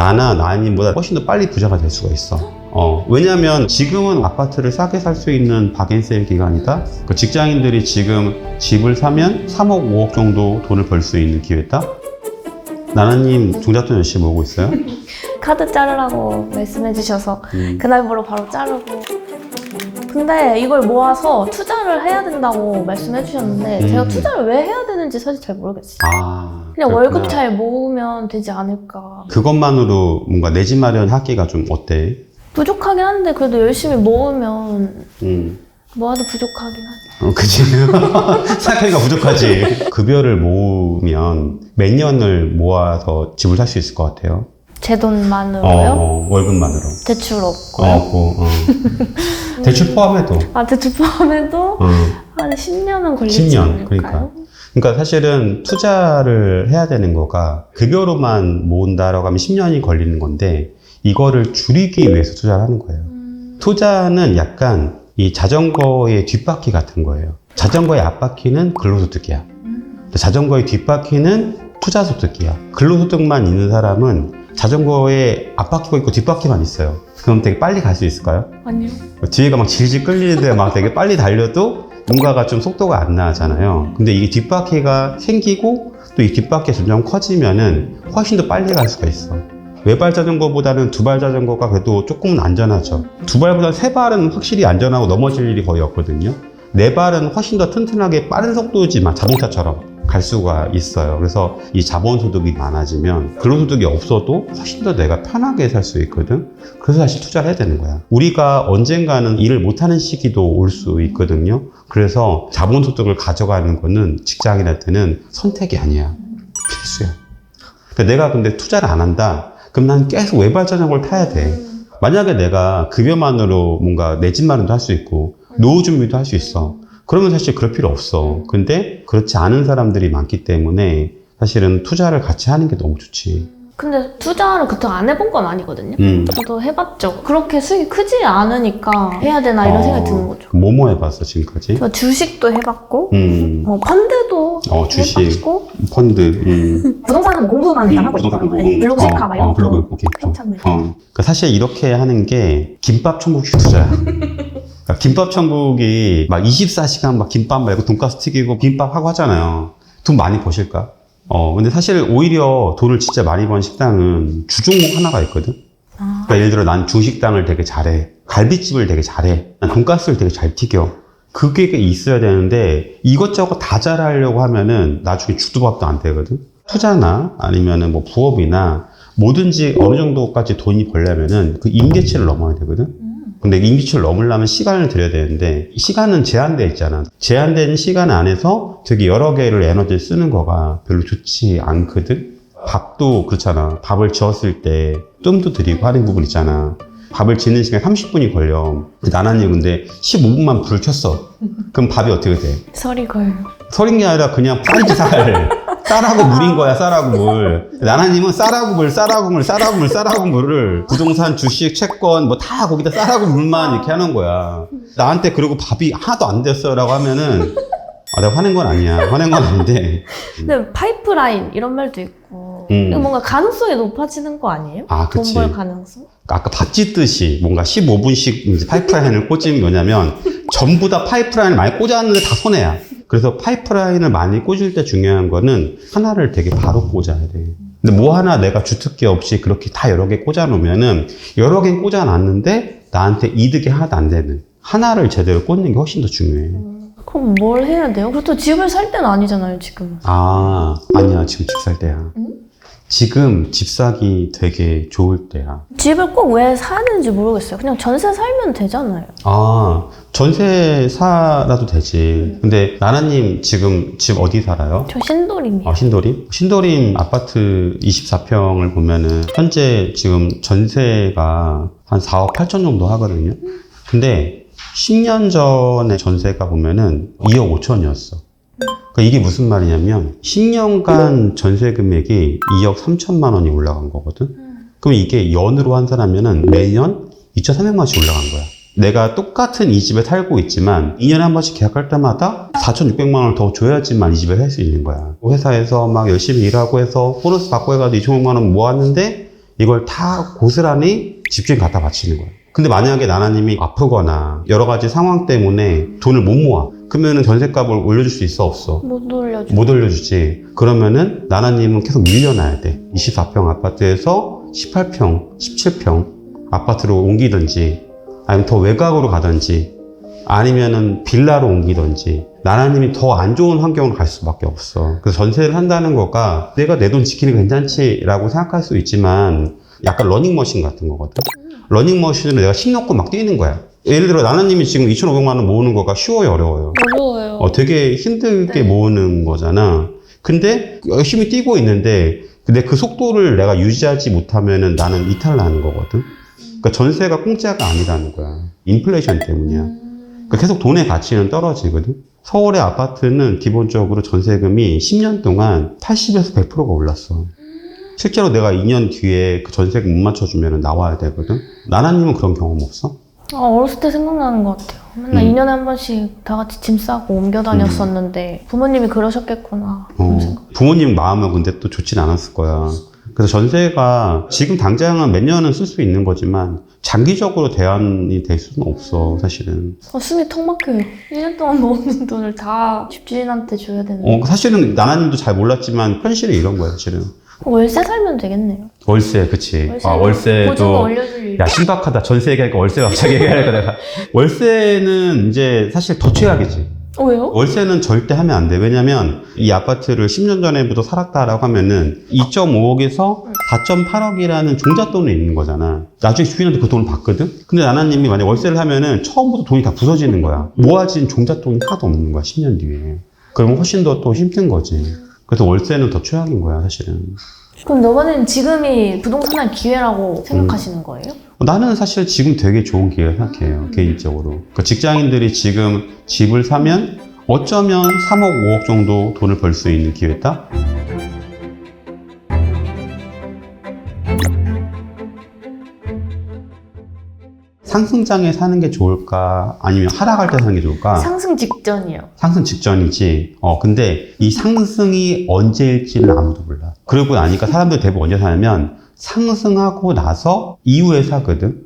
나나 나님보다 훨씬 더 빨리 부자가 될 수가 있어. 왜냐면 지금은 아파트를 싸게 살 수 있는 박앤세일 기간이다. 그 직장인들이 지금 집을 사면 3억, 5억 정도 돈을 벌 수 있는 기회다. 나나님 종잣돈 열심히 모으고 있어요? 카드 자르라고 말씀해 주셔서 그날부로 바로 자르고. 근데 이걸 모아서 투자를 해야 된다고 말씀해 주셨는데 제가 투자를 왜 해야 되는지 사실 잘 모르겠어요. 그냥 그렇구나. 월급 잘 모으면 되지 않을까. 그것만으로 뭔가 내 집 마련하기가 좀 어때? 부족하긴 한데 그래도 열심히 모으면 모아도 부족하긴 하지. 그치. 생각하기가 부족하지. 급여를 모으면 몇 년을 모아서 집을 살 수 있을 것 같아요? 제 돈만으로요? 월급만으로. 대출 없고요. 대출 포함해도. 대출 포함해도 한 10년은 걸리지 10년, 않을까요? 그러니까 사실은 투자를 해야 되는 거가 급여로만 모은다라고 하면 10년이 걸리는 건데 이거를 줄이기 위해서 투자를 하는 거예요. 투자는 약간 이 자전거의 뒷바퀴 같은 거예요. 자전거의 앞바퀴는 근로소득이야. 자전거의 뒷바퀴는 투자소득이야. 근로소득만 있는 사람은 자전거에 앞바퀴가 있고 뒷바퀴만 있어요. 그럼 되게 빨리 갈 수 있을까요? 아니요. 뒤에가 막 질질 끌리는데 막 되게 빨리 달려도 뭔가가 좀 속도가 안 나잖아요. 근데 이게 뒷바퀴가 생기고 또 이 뒷바퀴가 점점 커지면은 훨씬 더 빨리 갈 수가 있어. 외발 자전거보다는 두발 자전거가 그래도 조금은 안전하죠. 두 발보다 세 발은 확실히 안전하고 넘어질 일이 거의 없거든요. 네 발은 훨씬 더 튼튼하게 빠른 속도지만 자동차처럼 갈 수가 있어요. 그래서 이 자본소득이 많아지면 근로소득이 없어도 훨씬 더 내가 편하게 살 수 있거든. 그래서 사실 투자를 해야 되는 거야. 우리가 언젠가는 일을 못하는 시기도 올 수 있거든요. 그래서 자본소득을 가져가는 거는 직장인한테는 선택이 아니야. 필수야. 내가 근데 투자를 안 한다? 그럼 난 계속 외발 자전거를 타야 돼. 만약에 내가 급여만으로 뭔가 내 집 마련도 할 수 있고 노후 준비도 할 수 있어. 그러면 사실 그럴 필요 없어. 근데 그렇지 않은 사람들이 많기 때문에 사실은 투자를 같이 하는 게 너무 좋지. 근데 투자를 그때 안 해본 건 아니거든요. 저도 해봤죠. 그렇게 수익이 크지 않으니까 해야 되나 이런 생각이 드는 거죠. 뭐뭐 해봤어 지금까지? 저 주식도 해봤고 펀드도 주식, 해봤고 펀드, 부동산은 공부만 일단 하고 있어요. 블로그 체크하 막 이런 거. 블로그, 오케이. 괜찮네. 그러니까 사실 이렇게 하는 게 김밥 천국식 투자야. 그러니까 김밥 천국이 막 24시간 막 김밥 말고 돈가스 튀기고 김밥 하고 하잖아요. 돈 많이 버실까? 근데 사실 오히려 돈을 진짜 많이 번 식당은 주종목 하나가 있거든? 그러니까 예를 들어 난 중식당을 되게 잘해. 갈비집을 되게 잘해. 난 돈가스를 되게 잘 튀겨. 그게 있어야 되는데 이것저것 다 잘하려고 하면은 나중에 죽도 밥도 안 되거든? 투자나 아니면은 뭐 부업이나 뭐든지 어느 정도까지 돈이 벌려면은 그 임계치를 넘어야 되거든? 근데 임기치를 넘으려면 시간을 들여야 되는데 시간은 제한되어 있잖아. 제한된 시간 안에서 되게 여러 개를 에너지를 쓰는 거가 별로 좋지 않거든. 밥도 그렇잖아. 밥을 지었을 때 뜸도 들이고 하는 부분 있잖아. 밥을 짓는 시간에 30분이 걸려. 나나님 근데 15분만 불을 켰어. 그럼 밥이 어떻게 돼? 설이 걸려. 설인 게 아니라 그냥 파리지 살. 쌀하고 물인 거야, 쌀하고 물. 나나님은 쌀하고 물을 부동산, 주식, 채권 뭐 다 거기다 쌀하고 물만 이렇게 하는 거야. 나한테 그리고 밥이 하나도 안 됐어라고 하면은 내가 화낸 건 아니야. 화낸 건 아닌데. 근데 파이프라인 이런 말도 있고 이거 뭔가 가능성이 높아지는 거 아니에요? 그치. 돈 벌 가능성? 아까 밥 짓듯이 뭔가 15분씩 이제 파이프라인을 꽂으면 뭐냐면 전부 다 파이프라인을 많이 꽂았는데 다 손해야. 그래서 파이프라인을 많이 꽂을 때 중요한 거는 하나를 되게 바로 꽂아야 돼. 근데 뭐 하나 내가 주특기 없이 그렇게 다 여러 개 꽂아 놓으면은 여러 개 꽂아 놨는데 나한테 이득이 하나도 안 되는 하나를 제대로 꽂는 게 훨씬 더 중요해. 그럼 뭘 해야 돼요? 그렇다고 집을 살 때는 아니잖아요, 지금. 아니야. 지금 집 살 때야. 지금 집 사기 되게 좋을 때야. 집을 꼭 왜 사야 되는지 모르겠어요. 그냥 전세 살면 되잖아요. 전세 사라도 되지. 근데 나나님 지금 집 어디 살아요? 저 신도림이요. 신도림? 신도림 아파트 24평을 보면은 현재 지금 전세가 한 4억 8천 정도 하거든요. 근데 10년 전에 전세가 보면은 2억 5천이었어. 그러니까 이게 무슨 말이냐면 10년간 전세 금액이 2억 3천만 원이 올라간 거거든. 그럼 이게 연으로 환산하면은 매년 2,300만 원씩 올라간 거야. 내가 똑같은 이 집에 살고 있지만 2년에 한 번씩 계약할 때마다 4,600만 원을 더 줘야지만 이 집에 살 수 있는 거야. 회사에서 막 열심히 일하고 해서 보너스 받고 해가지고 2,500만 원 모았는데 이걸 다 고스란히 집주인 갖다 바치는 거예요. 근데 만약에 나나님이 아프거나 여러 가지 상황 때문에 돈을 못 모아. 그러면은 전셋값을 올려줄 수 있어, 없어? 못 올려줘. 못 올려주지. 그러면은 나나님은 계속 밀려나야 돼. 24평 아파트에서 18평, 17평 아파트로 옮기든지 아니면 더 외곽으로 가든지 아니면은 빌라로 옮기든지 나나님이 더 안 좋은 환경으로 갈 수밖에 없어. 그래서 전세를 한다는 거가 내가 내 돈 지키는 게 괜찮지라고 생각할 수 있지만 약간 러닝머신 같은 거거든. 러닝머신으로 내가 식 넣고 막 뛰는 거야. 예를 들어 나나님이 지금 2,500만 원 모으는 거가 쉬워요, 어려워요? 어려워요. 되게 힘들게 네. 모으는 거잖아. 근데 열심히 뛰고 있는데 근데 그 속도를 내가 유지하지 못하면은 나는 이탈 나는 거거든. 그러니까 전세가 공짜가 아니라는 거야. 인플레이션 때문이야. 그러니까 계속 돈의 가치는 떨어지거든. 서울의 아파트는 기본적으로 전세금이 10년 동안 80에서 100%가 올랐어. 실제로 내가 2년 뒤에 그 전세금 못 맞춰주면 나와야 되거든. 나나님은 그런 경험 없어? 어렸을 때 생각나는 것 같아요. 맨날 2년에 한 번씩 다 같이 짐 싸고 옮겨 다녔었는데 부모님이 그러셨겠구나. 그런 생각. 부모님 마음은 근데 또 좋진 않았을 거야. 그래서 전세가 지금 당장은 몇 년은 쓸 수 있는 거지만 장기적으로 대안이 될 수는 없어, 사실은. 숨이 턱 막혀요. 1년 동안 모은 돈을 다 집주인한테 줘야 되는데. 사실은 나나님도 잘 몰랐지만 현실이 이런 거야, 사실은. 월세 살면 되겠네요. 월세, 그치. 보증금 월세도. 올려줄 일. 야, 신박하다. 전세 얘기하니까 월세 갑자기 얘기하니까 내가. 월세는 이제 사실 더 최악이지. 왜요? 월세는 절대 하면 안 돼. 왜냐면 이 아파트를 10년 전에부터 살았다라고 하면은 2.5억에서 4.8억이라는 종잣돈이 있는 거잖아. 나중에 주인한테 그 돈을 받거든? 근데 나나님이 만약 월세를 하면은 처음부터 돈이 다 부서지는 거야. 모아진 종잣돈이 하나도 없는 거야, 10년 뒤에. 그러면 훨씬 더 또 힘든 거지. 그래서 월세는 더 최악인 거야, 사실은. 그럼 너번에는 지금이 부동산의 기회라고 생각하시는 거예요? 나는 사실 지금 되게 좋은 기회를 생각해요, 개인적으로. 그 직장인들이 지금 집을 사면 어쩌면 3억, 5억 정도 돈을 벌 수 있는 기회다? 상승장에 사는 게 좋을까? 아니면 하락할 때 사는 게 좋을까? 상승 직전이요. 상승 직전이지. 근데 이 상승이 언제일지는 아무도 몰라. 그러고 나니까 사람들 대부분 언제 사냐면 상승하고 나서 이후에 사거든.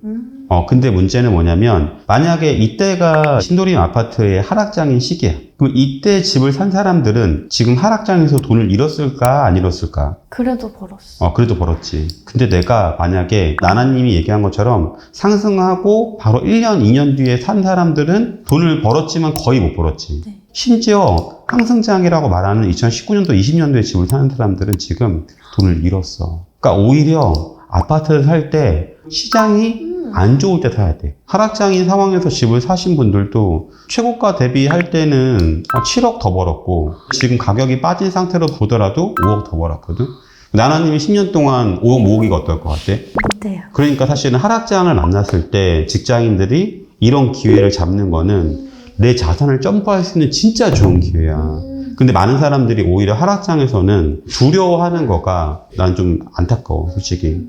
근데 문제는 뭐냐면 만약에 이때가 신도림 아파트의 하락장인 시기야. 그럼 이때 집을 산 사람들은 지금 하락장에서 돈을 잃었을까 안 잃었을까? 그래도 벌었어. 그래도 벌었지. 근데 내가 만약에 나나님이 얘기한 것처럼 상승하고 바로 1년, 2년 뒤에 산 사람들은 돈을 벌었지만 거의 못 벌었지. 네. 심지어 상승장이라고 말하는 2019년도, 20년도에 집을 사는 사람들은 지금 돈을 잃었어. 그러니까 오히려 아파트를 살 때 시장이 안 좋을 때 사야 돼. 하락장인 상황에서 집을 사신 분들도 최고가 대비할 때는 7억 더 벌었고 지금 가격이 빠진 상태로 보더라도 5억 더 벌었거든. 나나님이 10년 동안 5억 모으기가 어떨 것 같아? 어때요? 그러니까 사실은 하락장을 만났을 때 직장인들이 이런 기회를 잡는 거는 내 자산을 점프할 수 있는 진짜 좋은 기회야. 근데 많은 사람들이 오히려 하락장에서는 두려워하는 거가 난 좀 안타까워, 솔직히.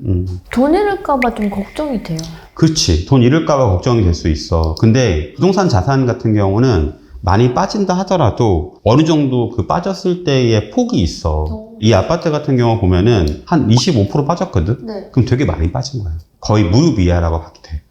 돈 잃을까봐 좀 걱정이 돼요. 그렇지. 돈 잃을까봐 걱정이 될 수 있어. 근데 부동산 자산 같은 경우는 많이 빠진다 하더라도 어느 정도 그 빠졌을 때의 폭이 있어. 이 아파트 같은 경우 보면은 한 25% 빠졌거든? 네. 그럼 되게 많이 빠진 거야. 거의 무유비하라고 봐도 돼.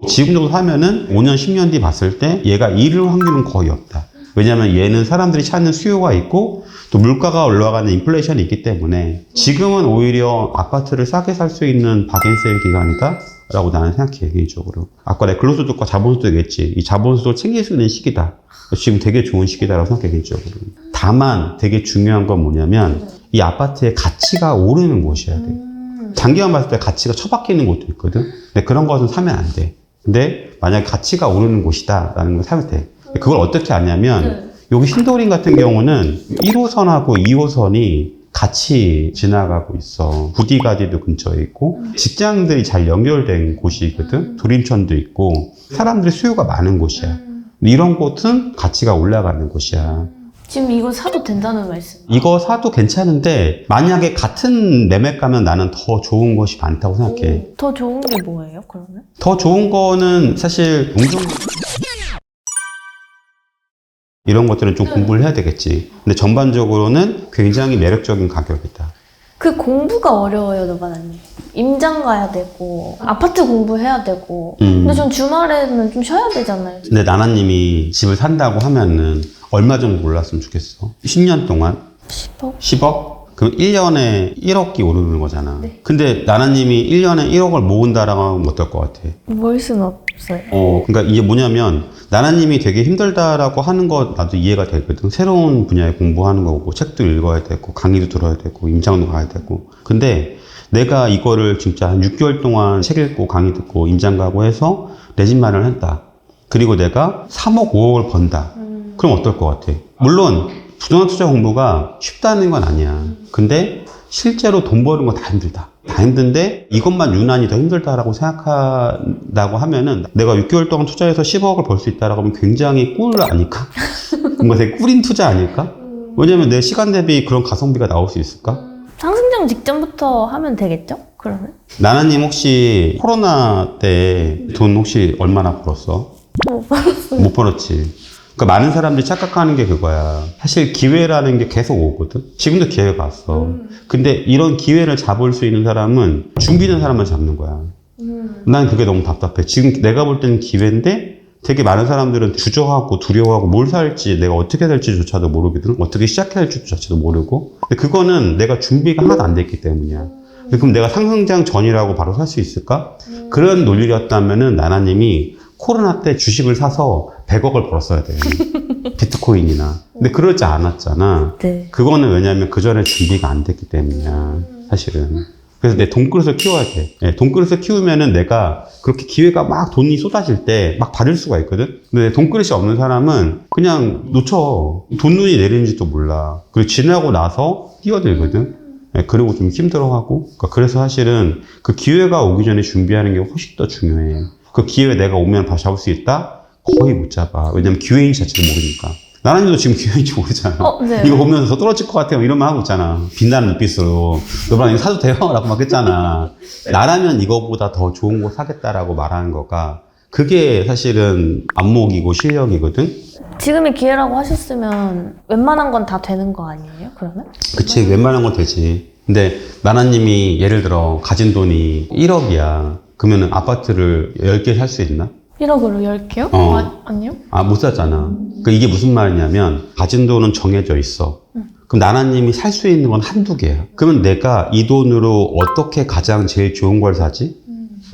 지금 정도 사면은 5년, 10년 뒤 봤을 때 얘가 잃을 확률은 거의 없다. 왜냐면 얘는 사람들이 찾는 수요가 있고 또 물가가 올라가는 인플레이션이 있기 때문에 지금은 오히려 아파트를 싸게 살 수 있는 박앤세일 기간이다 라고 나는 생각해, 개인적으로. 아까 내가 근로소득과 자본소득 얘기했지. 이 자본소득을 챙길 수 있는 시기다. 지금 되게 좋은 시기다라고 생각해, 개인적으로. 다만 되게 중요한 건 뭐냐면 이 아파트의 가치가 오르는 곳이어야 돼. 장기간 봤을 때 가치가 처박히는 곳도 있거든. 근데 그런 것은 사면 안 돼. 근데 만약에 가치가 오르는 곳이다 라는 걸 사면 돼. 그걸 어떻게 아냐면 여기 신도림 같은 경우는 1호선하고 2호선이 같이 지나가고 있어. 부디가디도 근처에 있고 직장들이 잘 연결된 곳이거든. 도림천도 있고 사람들이 수요가 많은 곳이야. 이런 곳은 가치가 올라가는 곳이야. 지금 이거 사도 된다는 말씀. 이거 사도 괜찮은데 만약에 같은 매매가면 나는 더 좋은 것이 많다고 생각해. 더 좋은 게 뭐예요, 그러면? 더 좋은 거는 사실 용적 이런 것들은 좀 공부를 해야 되겠지. 근데 전반적으로는 굉장히 매력적인 가격이다. 그 공부가 어려워요, 노바나님. 임장 가야 되고 아파트 공부해야 되고. 근데 전 주말에는 좀 쉬어야 되잖아요. 근데 나나님이 집을 산다고 하면은 얼마 정도 올랐으면 좋겠어? 10년 동안? 10억? 10억? 그럼 1년에 1억이 오르는 거잖아. 네. 근데 나나님이 1년에 1억을 모은다라고 하면 어떨 것 같아? 모을 수는 없어요. 그러니까 이게 뭐냐면 나나님이 되게 힘들다라고 하는 거 나도 이해가 되거든. 새로운 분야에 공부하는 거고 책도 읽어야 되고 강의도 들어야 되고 임장도 가야 되고. 근데 내가 이거를 진짜 한 6개월 동안 책 읽고 강의 듣고 임장 가고 해서 내 집 마련을 했다. 그리고 내가 3억, 5억을 번다. 그럼 어떨 것 같아? 물론 부동산 투자 공부가 쉽다는 건 아니야. 근데 실제로 돈 버는 건 다 힘들다. 다 힘든데 이것만 유난히 더 힘들다라고 생각한다고 하면은 내가 6개월 동안 투자해서 10억을 벌 수 있다라고 하면 굉장히 꿀 아닐까? 뭔가 되게 꿀인 투자 아닐까? 왜냐면 내 시간 대비 그런 가성비가 나올 수 있을까? 상승장 직전부터 하면 되겠죠? 그러면? 나나님 혹시 코로나 때 돈 혹시 얼마나 벌었어? 못 받았어요. 못 벌었지. 그러니까 많은 사람들이 착각하는 게 그거야. 사실 기회라는 게 계속 오거든. 지금도 기회가 왔어. 근데 이런 기회를 잡을 수 있는 사람은 준비된 사람만 잡는 거야. 난 그게 너무 답답해. 지금 내가 볼 때는 기회인데 되게 많은 사람들은 주저하고 두려워하고 뭘 살지 내가 어떻게 될지조차도 모르거든. 어떻게 시작해야 될지조차도 모르고. 근데 그거는 내가 준비가 하나도 안 됐기 때문이야. 그럼 내가 상승장 전이라고 바로 살 수 있을까? 그런 논리였다면은 나나님이 코로나 때 주식을 사서 100억을 벌었어야 돼. 비트코인이나. 근데 그러지 않았잖아. 네. 그거는 왜냐면 그 전에 준비가 안 됐기 때문이야. 사실은. 그래서 내 돈그릇을 키워야 돼. 네, 돈그릇을 키우면은 내가 그렇게 기회가 막 돈이 쏟아질 때 막 받을 수가 있거든? 근데 내 돈그릇이 없는 사람은 그냥 놓쳐. 돈 눈이 내리는지도 몰라. 그리고 지나고 나서 뛰어들거든? 네, 그리고 좀 힘들어하고. 그러니까 그래서 사실은 그 기회가 오기 전에 준비하는 게 훨씬 더 중요해. 그 기회 내가 오면 바로 잡을 수 있다? 거의 못 잡아. 왜냐면 기회인 자체를 모르니까. 나란히도 지금 기회인지 모르잖아. 네. 이거 보면서 떨어질 것 같아요. 이런 말 하고 있잖아. 빛나는 눈빛으로. 너랑 이거 사도 돼요? 라고 막 했잖아. 나라면 이거보다 더 좋은 거 사겠다라고 말하는 거가 그게 사실은 안목이고 실력이거든? 지금이 기회라고 하셨으면 웬만한 건 다 되는 거 아니에요? 그러면? 그치. 웬만한 건 되지. 근데 나나님이 예를 들어 가진 돈이 1억이야. 그러면 아파트를 10개 살 수 있나? 1억으로 10개요? 아니요? 못 샀잖아. 그러니까 이게 무슨 말이냐면 가진 돈은 정해져 있어. 그럼 나나님이 살 수 있는 건 한두 개야. 그러면 내가 이 돈으로 어떻게 가장 제일 좋은 걸 사지?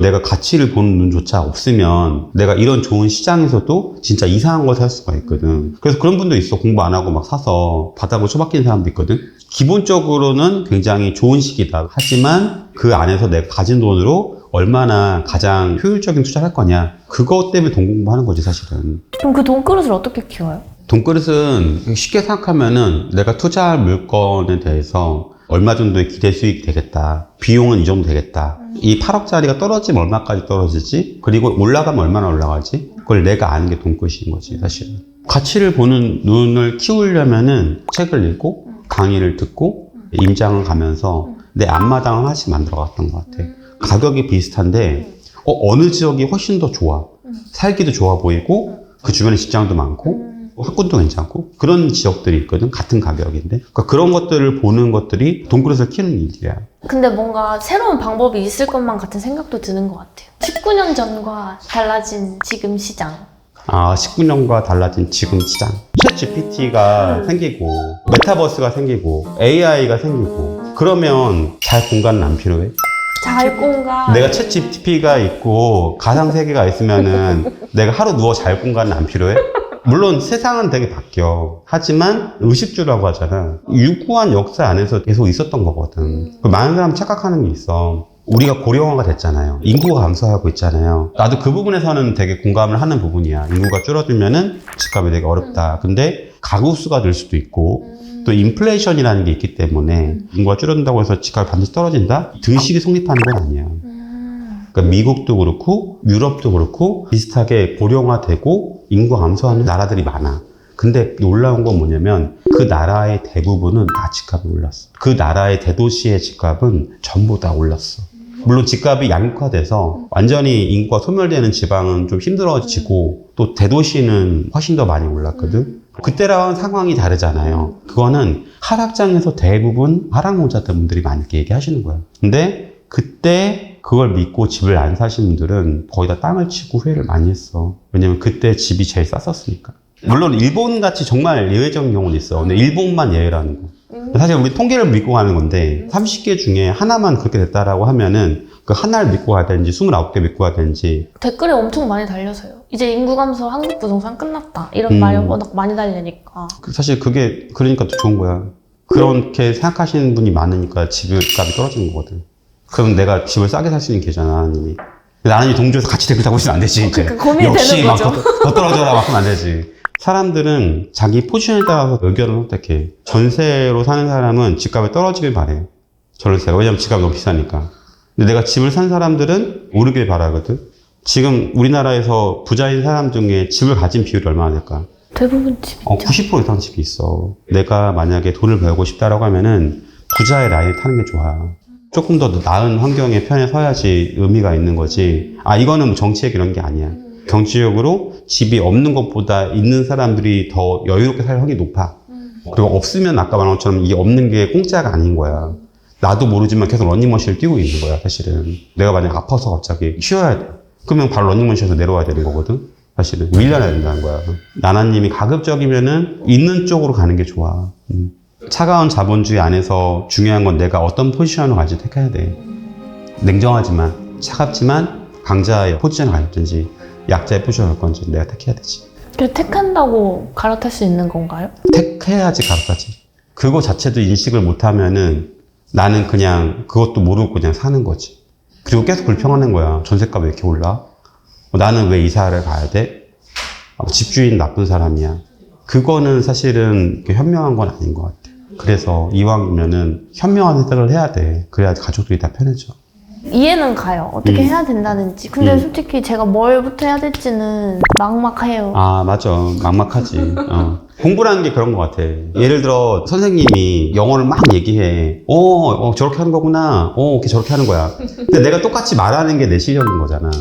내가 가치를 보는 눈조차 없으면 내가 이런 좋은 시장에서도 진짜 이상한 걸 살 수가 있거든. 그래서 그런 분도 있어. 공부 안 하고 막 사서 바닥으로 처박히는 사람도 있거든. 기본적으로는 굉장히 좋은 시기다. 하지만 그 안에서 내가 가진 돈으로 얼마나 가장 효율적인 투자를 할 거냐. 그것 때문에 돈 공부하는 거지 사실은. 그럼 그 돈그릇을 어떻게 키워요? 돈그릇은 쉽게 생각하면은 내가 투자할 물건에 대해서 얼마 정도의 기대 수익이 되겠다. 비용은 이 정도 되겠다. 이 8억짜리가 떨어지면 얼마까지 떨어지지? 그리고 올라가면 얼마나 올라가지? 그걸 내가 아는 게 돈그릇인 거지 사실은. 가치를 보는 눈을 키우려면은 책을 읽고 강의를 듣고 임장을 가면서 내 앞마당을 하나씩 만들어 갔던 것 같아. 가격이 비슷한데 어느 지역이 훨씬 더 좋아. 살기도 좋아 보이고 그 주변에 직장도 많고 학군도 괜찮고 그런 지역들이 있거든. 같은 가격인데. 그러니까 그런 것들을 보는 것들이 돈그릇을 키우는 일이야. 근데 뭔가 새로운 방법이 있을 것만 같은 생각도 드는 것 같아요. 19년 전과 달라진 지금 시장. 19년과 달라진 지금 시장. 챗 GPT가 생기고 메타버스가 생기고 AI가 생기고 그러면 잘 공간은 안 필요해? 잘 공간. 내가 챗 GPT가 있고 가상 세계가 있으면은 내가 하루 누워 잘 공간은 안 필요해? 물론 세상은 되게 바뀌어. 하지만 의식주라고 하잖아. 유구한 역사 안에서 계속 있었던 거거든. 많은 사람 착각하는 게 있어. 우리가 고령화가 됐잖아요. 인구가 감소하고 있잖아요. 나도 그 부분에서는 되게 공감을 하는 부분이야. 인구가 줄어들면은 집값이 되게 어렵다. 근데 가구 수가 늘 수도 있고 또 인플레이션이라는 게 있기 때문에 인구가 줄어든다고 해서 집값이 반드시 떨어진다? 등식이 성립하는 건 아니야. 그러니까 미국도 그렇고 유럽도 그렇고 비슷하게 고령화되고 인구가 감소하는 나라들이 많아. 근데 놀라운 건 뭐냐면 그 나라의 대부분은 다 집값이 올랐어. 그 나라의 대도시의 집값은 전부 다 올랐어. 물론 집값이 양극화돼서 완전히 인구가 소멸되는 지방은 좀 힘들어지고 또 대도시는 훨씬 더 많이 올랐거든. 그때랑 상황이 다르잖아요. 그거는 하락장에서 대부분 하락노자분들이 많이 이렇게 얘기하시는 거예요. 근데 그때 그걸 믿고 집을 안 사신 분들은 거의 다 땅을 치고 후회를 많이 했어. 왜냐면 그때 집이 제일 쌌었으니까. 물론 일본 같이 정말 예외적인 경우는 있어. 근데 일본만 예외라는 거. 사실 우리 통계를 믿고 가는 건데 30개 중에 하나만 그렇게 됐다라고 하면은 그 하나를 믿고 가야 되는지 29개 믿고 가야 되는지. 댓글에 엄청 많이 달려서요. 이제 인구 감소 한국 부동산 끝났다. 이런 말이 워낙 많이 달리니까. 사실 그게 그러니까 더 좋은 거야. 그렇게 생각하시는 분이 많으니까 집값이 떨어지는 거거든. 그럼 내가 집을 싸게 살 수 있는 기회잖아, 하나님이. 나는 이 동조에서 같이 댓글 달고 있으면 안 되지, 이제. 고민이 역시 되는 막 거죠. 더 떨어져라 막 하면 안 되지. 사람들은 자기 포지션에 따라서 의견을 선택해. 전세로 사는 사람은 집값이 떨어지길 바래. 전세가. 왜냐면 집값이 너무 비싸니까. 근데 내가 집을 산 사람들은 오르길 바라거든. 지금 우리나라에서 부자인 사람 중에 집을 가진 비율이 얼마나 될까? 대부분 집이죠. 90% 이상 집이 있어. 내가 만약에 돈을 벌고 싶다라고 하면은 부자의 라인을 타는 게 좋아. 조금 더 나은 환경의 편에 서야지 의미가 있는 거지. 아, 이거는 뭐 정치적 이런 게 아니야. 경제적으로 집이 없는 것보다 있는 사람들이 더 여유롭게 살 확률이 높아. 그리고 없으면 아까 말한 것처럼 이게 없는 게 공짜가 아닌 거야. 나도 모르지만 계속 러닝머신을 뛰고 있는 거야, 사실은. 내가 만약 아파서 갑자기 쉬어야 돼. 그러면 바로 러닝머신에서 내려와야 되는 거거든. 사실은. 밀려나야 된다는 거야. 나나님이 가급적이면은 있는 쪽으로 가는 게 좋아. 차가운 자본주의 안에서 중요한 건 내가 어떤 포지션을 갈지 택해야 돼. 냉정하지만, 차갑지만, 강자의 포지션을 갈든지, 약자의 포지션을 갈 건지 내가 택해야 되지. 그래서 택한다고 갈아탈 수 있는 건가요? 택해야지 갈아타지. 그거 자체도 인식을 못하면은 나는 그냥 그것도 모르고 그냥 사는 거지. 그리고 계속 불평하는 거야. 전세값 왜 이렇게 올라? 나는 왜 이사를 가야 돼? 집주인 나쁜 사람이야. 그거는 사실은 현명한 건 아닌 것 같아. 그래서 이왕이면은 현명한 선택을 해야 돼. 그래야 가족들이 다 편해져. 이해는 가요. 어떻게 해야 된다는지. 근데 솔직히 제가 뭘부터 해야 될지는 막막해요. 아, 맞아. 막막하지. 공부라는 게 그런 것 같아. 예를 들어 선생님이 영어를 막 얘기해. 저렇게 하는 거구나. 오케이, 저렇게 하는 거야. 근데 내가 똑같이 말하는 게 내 실력인 거잖아.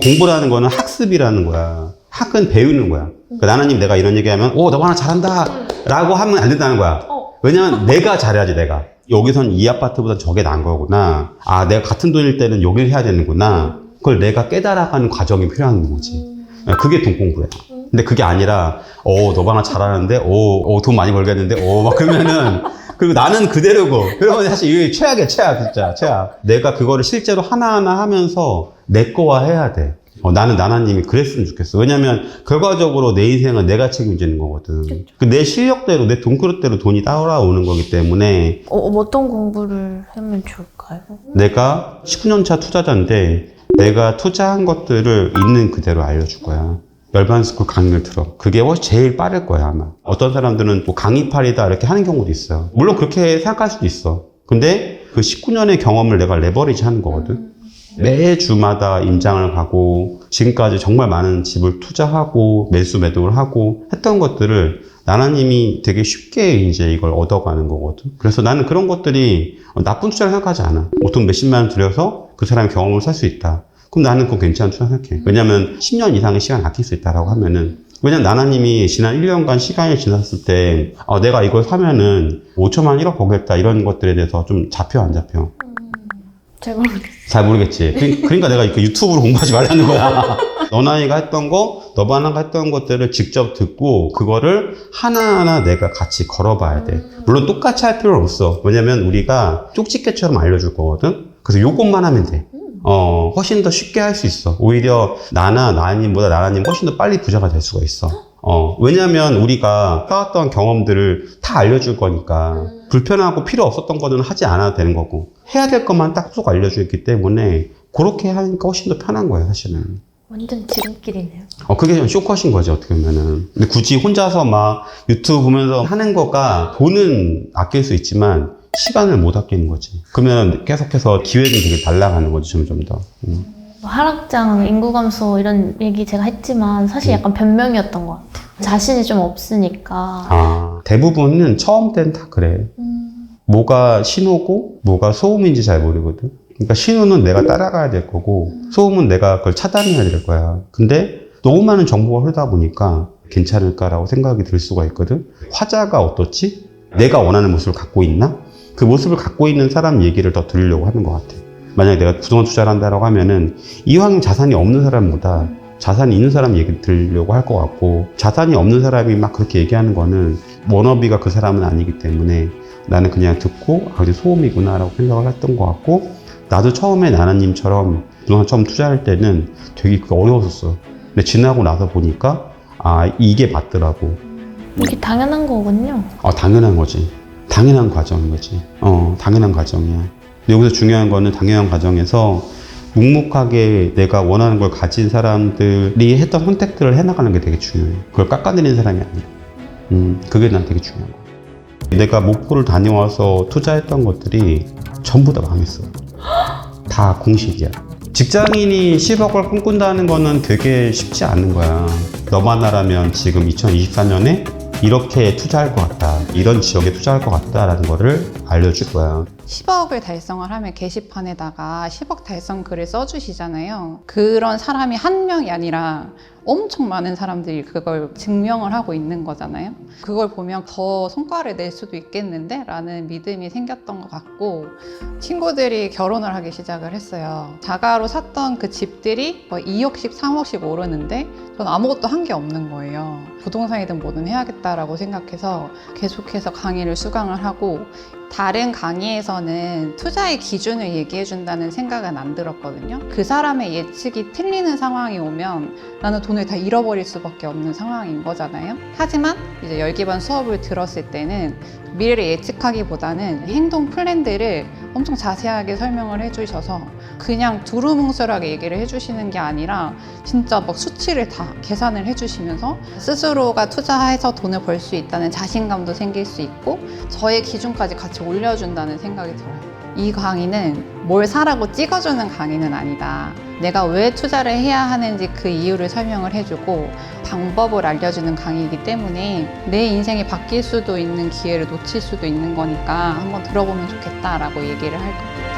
공부라는 거는 학습이라는 거야. 학은 배우는 거야. 그러니까 나나님 내가 이런 얘기하면 너 하나 잘한다 라고 하면 안 된다는 거야. 왜냐면 내가 잘해야지. 내가 여기선 이 아파트보다 저게 나은 거구나. 아, 내가 같은 돈일 때는 여기를 해야 되는구나. 그걸 내가 깨달아가는 과정이 필요한 거지. 그게 돈 공부야. 근데 그게 아니라 너가 하나 잘하는데 돈 많이 벌겠는데 막 그러면은 그리고 나는 그대로고. 그러면 사실 이게 최악이야. 진짜 최악. 내가 그거를 실제로 하나하나 하면서 내 거화 해야 돼. 나는 나나님이 그랬으면 좋겠어. 왜냐면 결과적으로 내 인생은 내가 책임지는 거거든. 내 실력대로 내 돈그릇대로 돈이 따라오는 거기 때문에 어떤 공부를 하면 좋을까요? 내가 19년차 투자자인데 내가 투자한 것들을 있는 그대로 알려줄 거야. 열반스쿨 강의를 들어. 그게 제일 빠를 거야, 아마. 어떤 사람들은 뭐 강의팔이다 이렇게 하는 경우도 있어요. 물론 그렇게 생각할 수도 있어. 근데 그 19년의 경험을 내가 레버리지 하는 거거든. 매주마다 임장을 가고 지금까지 정말 많은 집을 투자하고 매수 매도를 하고 했던 것들을 나나님이 되게 쉽게 이제 이걸 얻어가는 거거든. 그래서 나는 그런 것들이 나쁜 투자를 생각하지 않아. 돈 몇십만 원 들여서 그 사람의 경험을 살 수 있다. 그럼 나는 그거 괜찮은 투자 생각해. 왜냐면 10년 이상의 시간 아낄 수 있다라고 하면은. 왜냐면 나나님이 지난 1년간 시간이 지났을 때 내가 이걸 사면은 5천만 1억 벌겠다 이런 것들에 대해서 좀 잡혀 안 잡혀? 잘 모르겠지. 그러니까 내가 유튜브로 공부하지 말라는 거야. 너나이가 했던 거, 너바나가 했던 것들을 직접 듣고 그거를 하나하나 내가 같이 걸어봐야 돼. 물론 똑같이 할 필요는 없어. 왜냐면 우리가 쪽집게처럼 알려줄 거거든. 그래서 요것만 하면 돼. 훨씬 더 쉽게 할 수 있어. 오히려 나나님보다 나나님 훨씬 더 빨리 부자가 될 수가 있어. 왜냐면 우리가 쌓았던 경험들을 다 알려줄 거니까 불편하고 필요 없었던 거는 하지 않아도 되는 거고 해야 될 것만 딱 쏙 알려주기 때문에 그렇게 하니까 훨씬 더 편한 거예요, 사실은. 완전 지름길이네요. 그게 좀 쇼컷인 거지, 어떻게 보면은. 근데 굳이 혼자서 막 유튜브 보면서 하는 거가 돈은 아낄 수 있지만 시간을 못 아끼는 거지. 그러면 계속해서 기회는 되게 날아가는 거지, 점점 더. 하락장, 인구 감소 이런 얘기 제가 했지만 사실 약간 변명이었던 것 같아요. 자신이 좀 없으니까. 대부분은 처음 때는 다 그래. 뭐가 신호고 뭐가 소음인지 잘 모르거든. 그러니까 신호는 내가 따라가야 될 거고 소음은 내가 그걸 차단해야 될 거야. 근데 또 너무 많은 정보가 흐르다 보니까 괜찮을까라고 생각이 들 수가 있거든. 화자가 어떻지? 내가 원하는 모습을 갖고 있나? 그 모습을 갖고 있는 사람 얘기를 더 들으려고 하는 것 같아. 만약에 내가 부동산 투자를 한다고 하면은 이왕 자산이 없는 사람보다 자산이 있는 사람 얘기 들으려고 할 것 같고, 자산이 없는 사람이 막 그렇게 얘기하는 거는 워너비가 그 사람은 아니기 때문에 나는 그냥 듣고 그냥 소음이구나 라고 생각을 했던 것 같고, 나도 처음에 나나님처럼 부동산 처음 투자할 때는 되게 어려웠었어. 근데 지나고 나서 보니까 이게 맞더라고. 이게 당연한 거군요. 당연한 거지. 당연한 과정인 거지. 당연한 과정이야. 근데 여기서 중요한 거는 당연한 과정에서 묵묵하게 내가 원하는 걸 가진 사람들이 했던 선택들을 해나가는 게 되게 중요해. 그걸 깎아내리는 사람이 아니라. 그게 난 되게 중요한 거야. 내가 목포를 다녀와서 투자했던 것들이 전부 다 망했어. 다 공식이야. 직장인이 10억을 꿈꾼다는 거는 되게 쉽지 않은 거야. 너만 나라면 지금 2024년에 이렇게 투자할 것 같다, 이런 지역에 투자할 것 같다라는 거를 알려줄 거야. 10억을 달성을 하면 게시판에다가 10억 달성 글을 써주시잖아요. 그런 사람이 한 명이 아니라 엄청 많은 사람들이 그걸 증명을 하고 있는 거잖아요. 그걸 보면 더 성과를 낼 수도 있겠는데? 라는 믿음이 생겼던 것 같고, 친구들이 결혼을 하기 시작을 했어요. 자가로 샀던 그 집들이 뭐 2억씩 3억씩 오르는데 전 아무것도 한 게 없는 거예요. 부동산이든 뭐든 해야겠다라고 생각해서 계속해서 강의를 수강을 하고, 다른 강의에서는 투자의 기준을 얘기해 준다는 생각은 안 들었거든요. 그 사람의 예측이 틀리는 상황이 오면 나는 돈을 다 잃어버릴 수밖에 없는 상황인 거잖아요. 하지만 이제 열기반 수업을 들었을 때는 미래를 예측하기보다는 행동 플랜들을 엄청 자세하게 설명을 해주셔서 그냥 두루뭉술하게 얘기를 해주시는 게 아니라 진짜 막 수치를 다 계산을 해주시면서 스스로가 투자해서 돈을 벌 수 있다는 자신감도 생길 수 있고 저의 기준까지 같이 올려준다는 생각이 들어요. 이 강의는 뭘 사라고 찍어주는 강의는 아니다. 내가 왜 투자를 해야 하는지 그 이유를 설명을 해주고 방법을 알려주는 강의이기 때문에 내 인생이 바뀔 수도 있는 기회를 놓칠 수도 있는 거니까 한번 들어보면 좋겠다라고 얘기를 할 겁니다.